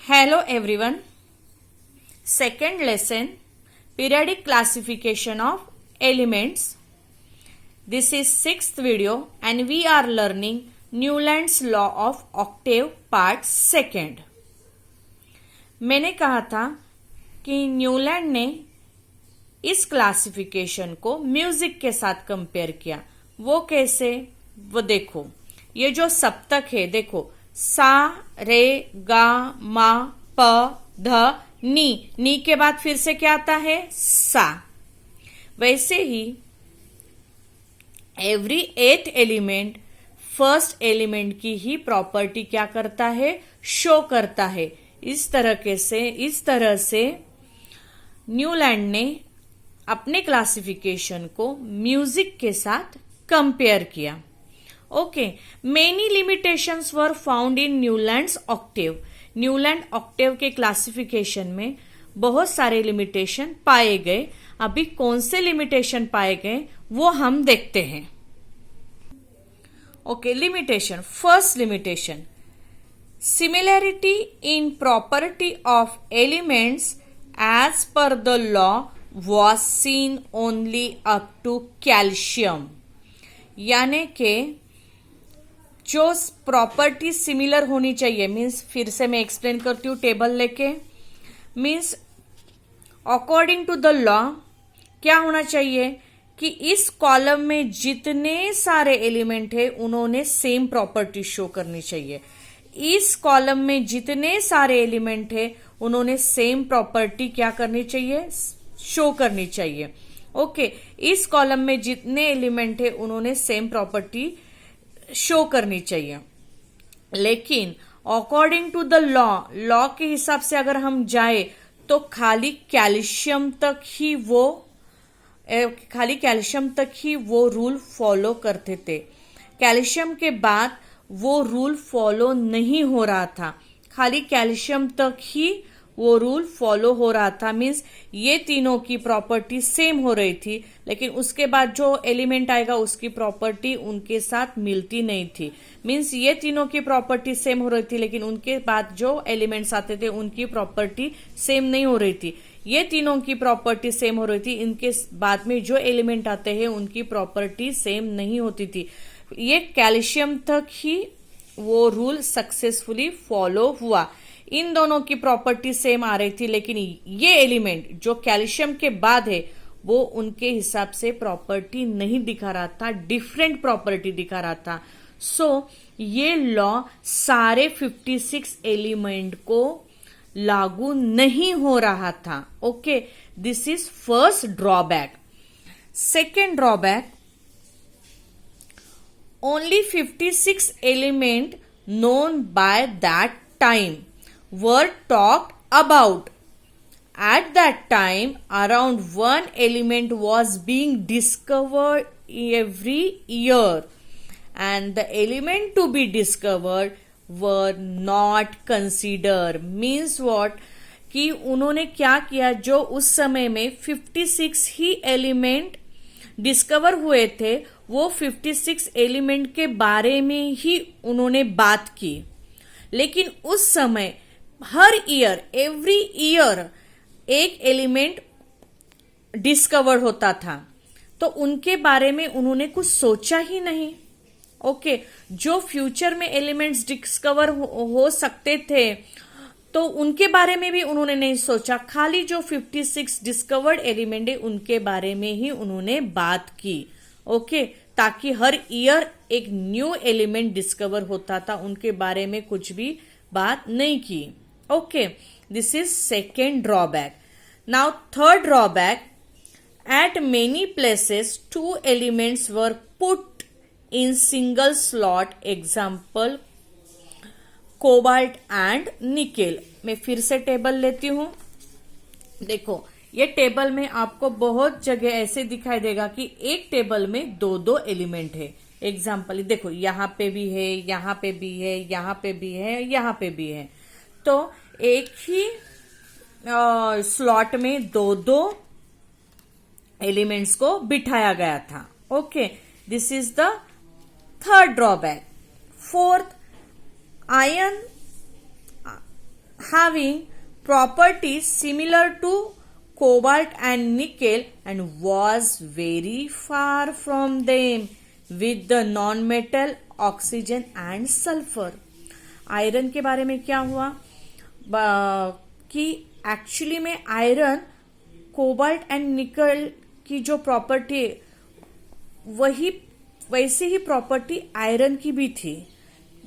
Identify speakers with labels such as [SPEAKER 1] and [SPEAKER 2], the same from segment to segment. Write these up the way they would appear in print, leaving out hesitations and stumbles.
[SPEAKER 1] Hello everyone. Second lesson, periodic classification of elements. This is sixth video and we are learning Newlands law of Octave part second. मैंने कहा था कि Newland ने इस classification को music के साथ कंपेयर किया। वो कैसे, वो देखो, ये जो सप्तक है देखो, सा रे गा मा प ध नी के बाद फिर से क्या आता है, सा। वैसे ही एवरी 8 एलिमेंट फर्स्ट एलिमेंट की ही प्रॉपर्टी क्या करता है, शो करता है। इस तरह से न्यूलैंड ने अपने क्लासिफिकेशन को म्यूजिक के साथ कंपेयर किया। Okay, many limitations were found in Newlands octave. Newland octave के क्लासिफिकेशन में बहुत सारे लिमिटेशन पाए गए। अभी कौन से लिमिटेशन पाए गए वो हम देखते हैं। Okay, limitation. First limitation, similarity in property of elements as per the law was seen only up to calcium. यानी कि जो प्रॉपर्टी सिमिलर होनी चाहिए, मीन्स फिर से मैं एक्सप्लेन करती हूँ टेबल लेके, means according to the law क्या होना चाहिए कि इस कॉलम में जितने सारे एलिमेंट है उन्होंने सेम प्रॉपर्टी शो करनी चाहिए। इस कॉलम में जितने सारे एलिमेंट है उन्होंने सेम प्रॉपर्टी क्या करनी चाहिए, शो करनी चाहिए। ओके, इस कॉलम में जितने एलिमेंट है उन्होंने सेम प्रॉपर्टी शो करनी चाहिए। लेकिन अकॉर्डिंग टू द लॉ के हिसाब से अगर हम जाए तो खाली कैल्शियम तक ही वो रूल फॉलो करते थे। कैल्शियम के बाद वो रूल फॉलो नहीं हो रहा था, खाली कैल्शियम तक ही वो रूल फॉलो हो रहा था। मीन्स ये तीनों की प्रॉपर्टी सेम हो रही थी, लेकिन उसके बाद जो एलिमेंट आएगा उसकी प्रॉपर्टी उनके साथ मिलती नहीं थी। मीन्स ये तीनों की प्रॉपर्टी सेम हो रही थी, लेकिन उनके बाद जो एलिमेंट्स आते थे उनकी प्रॉपर्टी सेम नहीं हो रही थी। ये तीनों की प्रॉपर्टी सेम हो रही थी, इनके बाद में जो एलिमेंट आते हैं उनकी प्रॉपर्टी सेम नहीं होती थी। ये कैल्शियम तक ही वो रूल सक्सेसफुली फॉलो हुआ। इन दोनों की प्रॉपर्टी सेम आ रही थी, लेकिन ये एलिमेंट जो कैल्शियम के बाद है वो उनके हिसाब से प्रॉपर्टी नहीं दिखा रहा था, डिफरेंट प्रॉपर्टी दिखा रहा था। सो ये लॉ सारे 56 एलिमेंट को लागू नहीं हो रहा था। Okay, this is first drawback. Second drawback, only 56 element known by that time were talked about. At that time, around one element was being discovered every year, and the element to be discovered were not considered. Means what? कि उन्होंने क्या किया, जो उस समय में 56 ही element discover हुए थे वो 56 एलिमेंट के बारे में ही उन्होंने बात की। लेकिन उस समय हर ईयर, एवरी ईयर एक एलिमेंट डिस्कवर होता था, तो उनके बारे में उन्होंने कुछ सोचा ही नहीं। ओके, जो फ्यूचर में एलिमेंट्स डिस्कवर हो सकते थे तो उनके बारे में भी उन्होंने नहीं सोचा, खाली जो 56 डिस्कवर्ड एलिमेंट है उनके बारे में ही उन्होंने बात की। ओके, ताकि हर ईयर एक न्यू एलिमेंट डिस्कवर होता था, उनके बारे में कुछ भी बात नहीं की। Okay, this is second drawback. Now third drawback, eight many places 2 elements were put in single slot, example cobalt and nickel. मैं फिर से टेबल लेती हूं। देखो, ये टेबल में आपको बहुत जगह ऐसे दिखाई देगा कि एक टेबल में 2-2 एलिमेंट है। एग्जाम्पल देखो, यहाँ पे भी है, यहाँ पे भी है, यहाँ पे भी है, यहाँ पे भी है। तो एक ही स्लॉट में 2-2 एलिमेंट्स को बिठाया गया था। Okay, this is the third drawback. Fourth, iron having properties similar to cobalt and nickel and was very far from them with the non-metal oxygen and sulfur. Iron के बारे में क्या हुआ कि एक्चुअली में आयरन कोबाल्ट एंड निकल की जो प्रॉपर्टी वही वैसे ही प्रॉपर्टी आयरन की भी थी.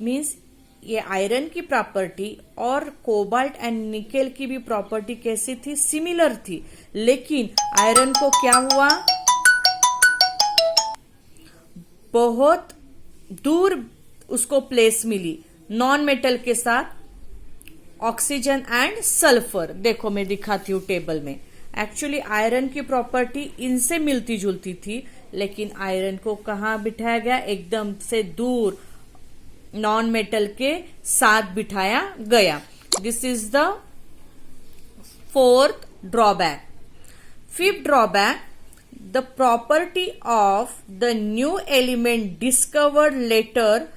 [SPEAKER 1] मीन्स ये आयरन की प्रॉपर्टी और कोबाल्ट एंड निकेल की भी प्रॉपर्टी कैसी थी, सिमिलर थी. लेकिन आयरन को क्या हुआ, बहुत दूर उसको प्लेस मिली नॉन मेटल के साथ ऑक्सीजन एंड सल्फर. देखो मैं दिखाती हूं टेबल में. एक्चुअली आयरन की प्रॉपर्टी इनसे मिलती जुलती थी, लेकिन आयरन को कहाँ बिठाया गया, एकदम से दूर नॉन मेटल के साथ बिठाया गया. This is the fourth drawback. Fifth drawback, the property of the new element discovered later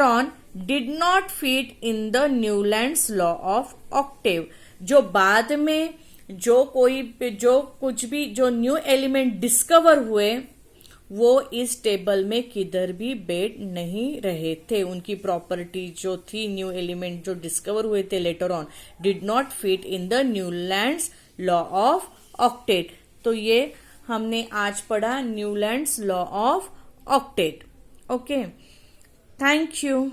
[SPEAKER 1] on did not fit in the Newlands law of Octave. जो बाद में जो कुछ भी जो न्यू एलिमेंट डिस्कवर हुए वो इस टेबल में किधर भी बैठ नहीं रहे थे. उनकी प्रॉपर्टी जो थी न्यू एलिमेंट जो डिस्कवर हुए थे later on did not fit in the Newlands law of octet. तो ये हमने आज पढ़ा Newlands law of octet. Okay, thank you.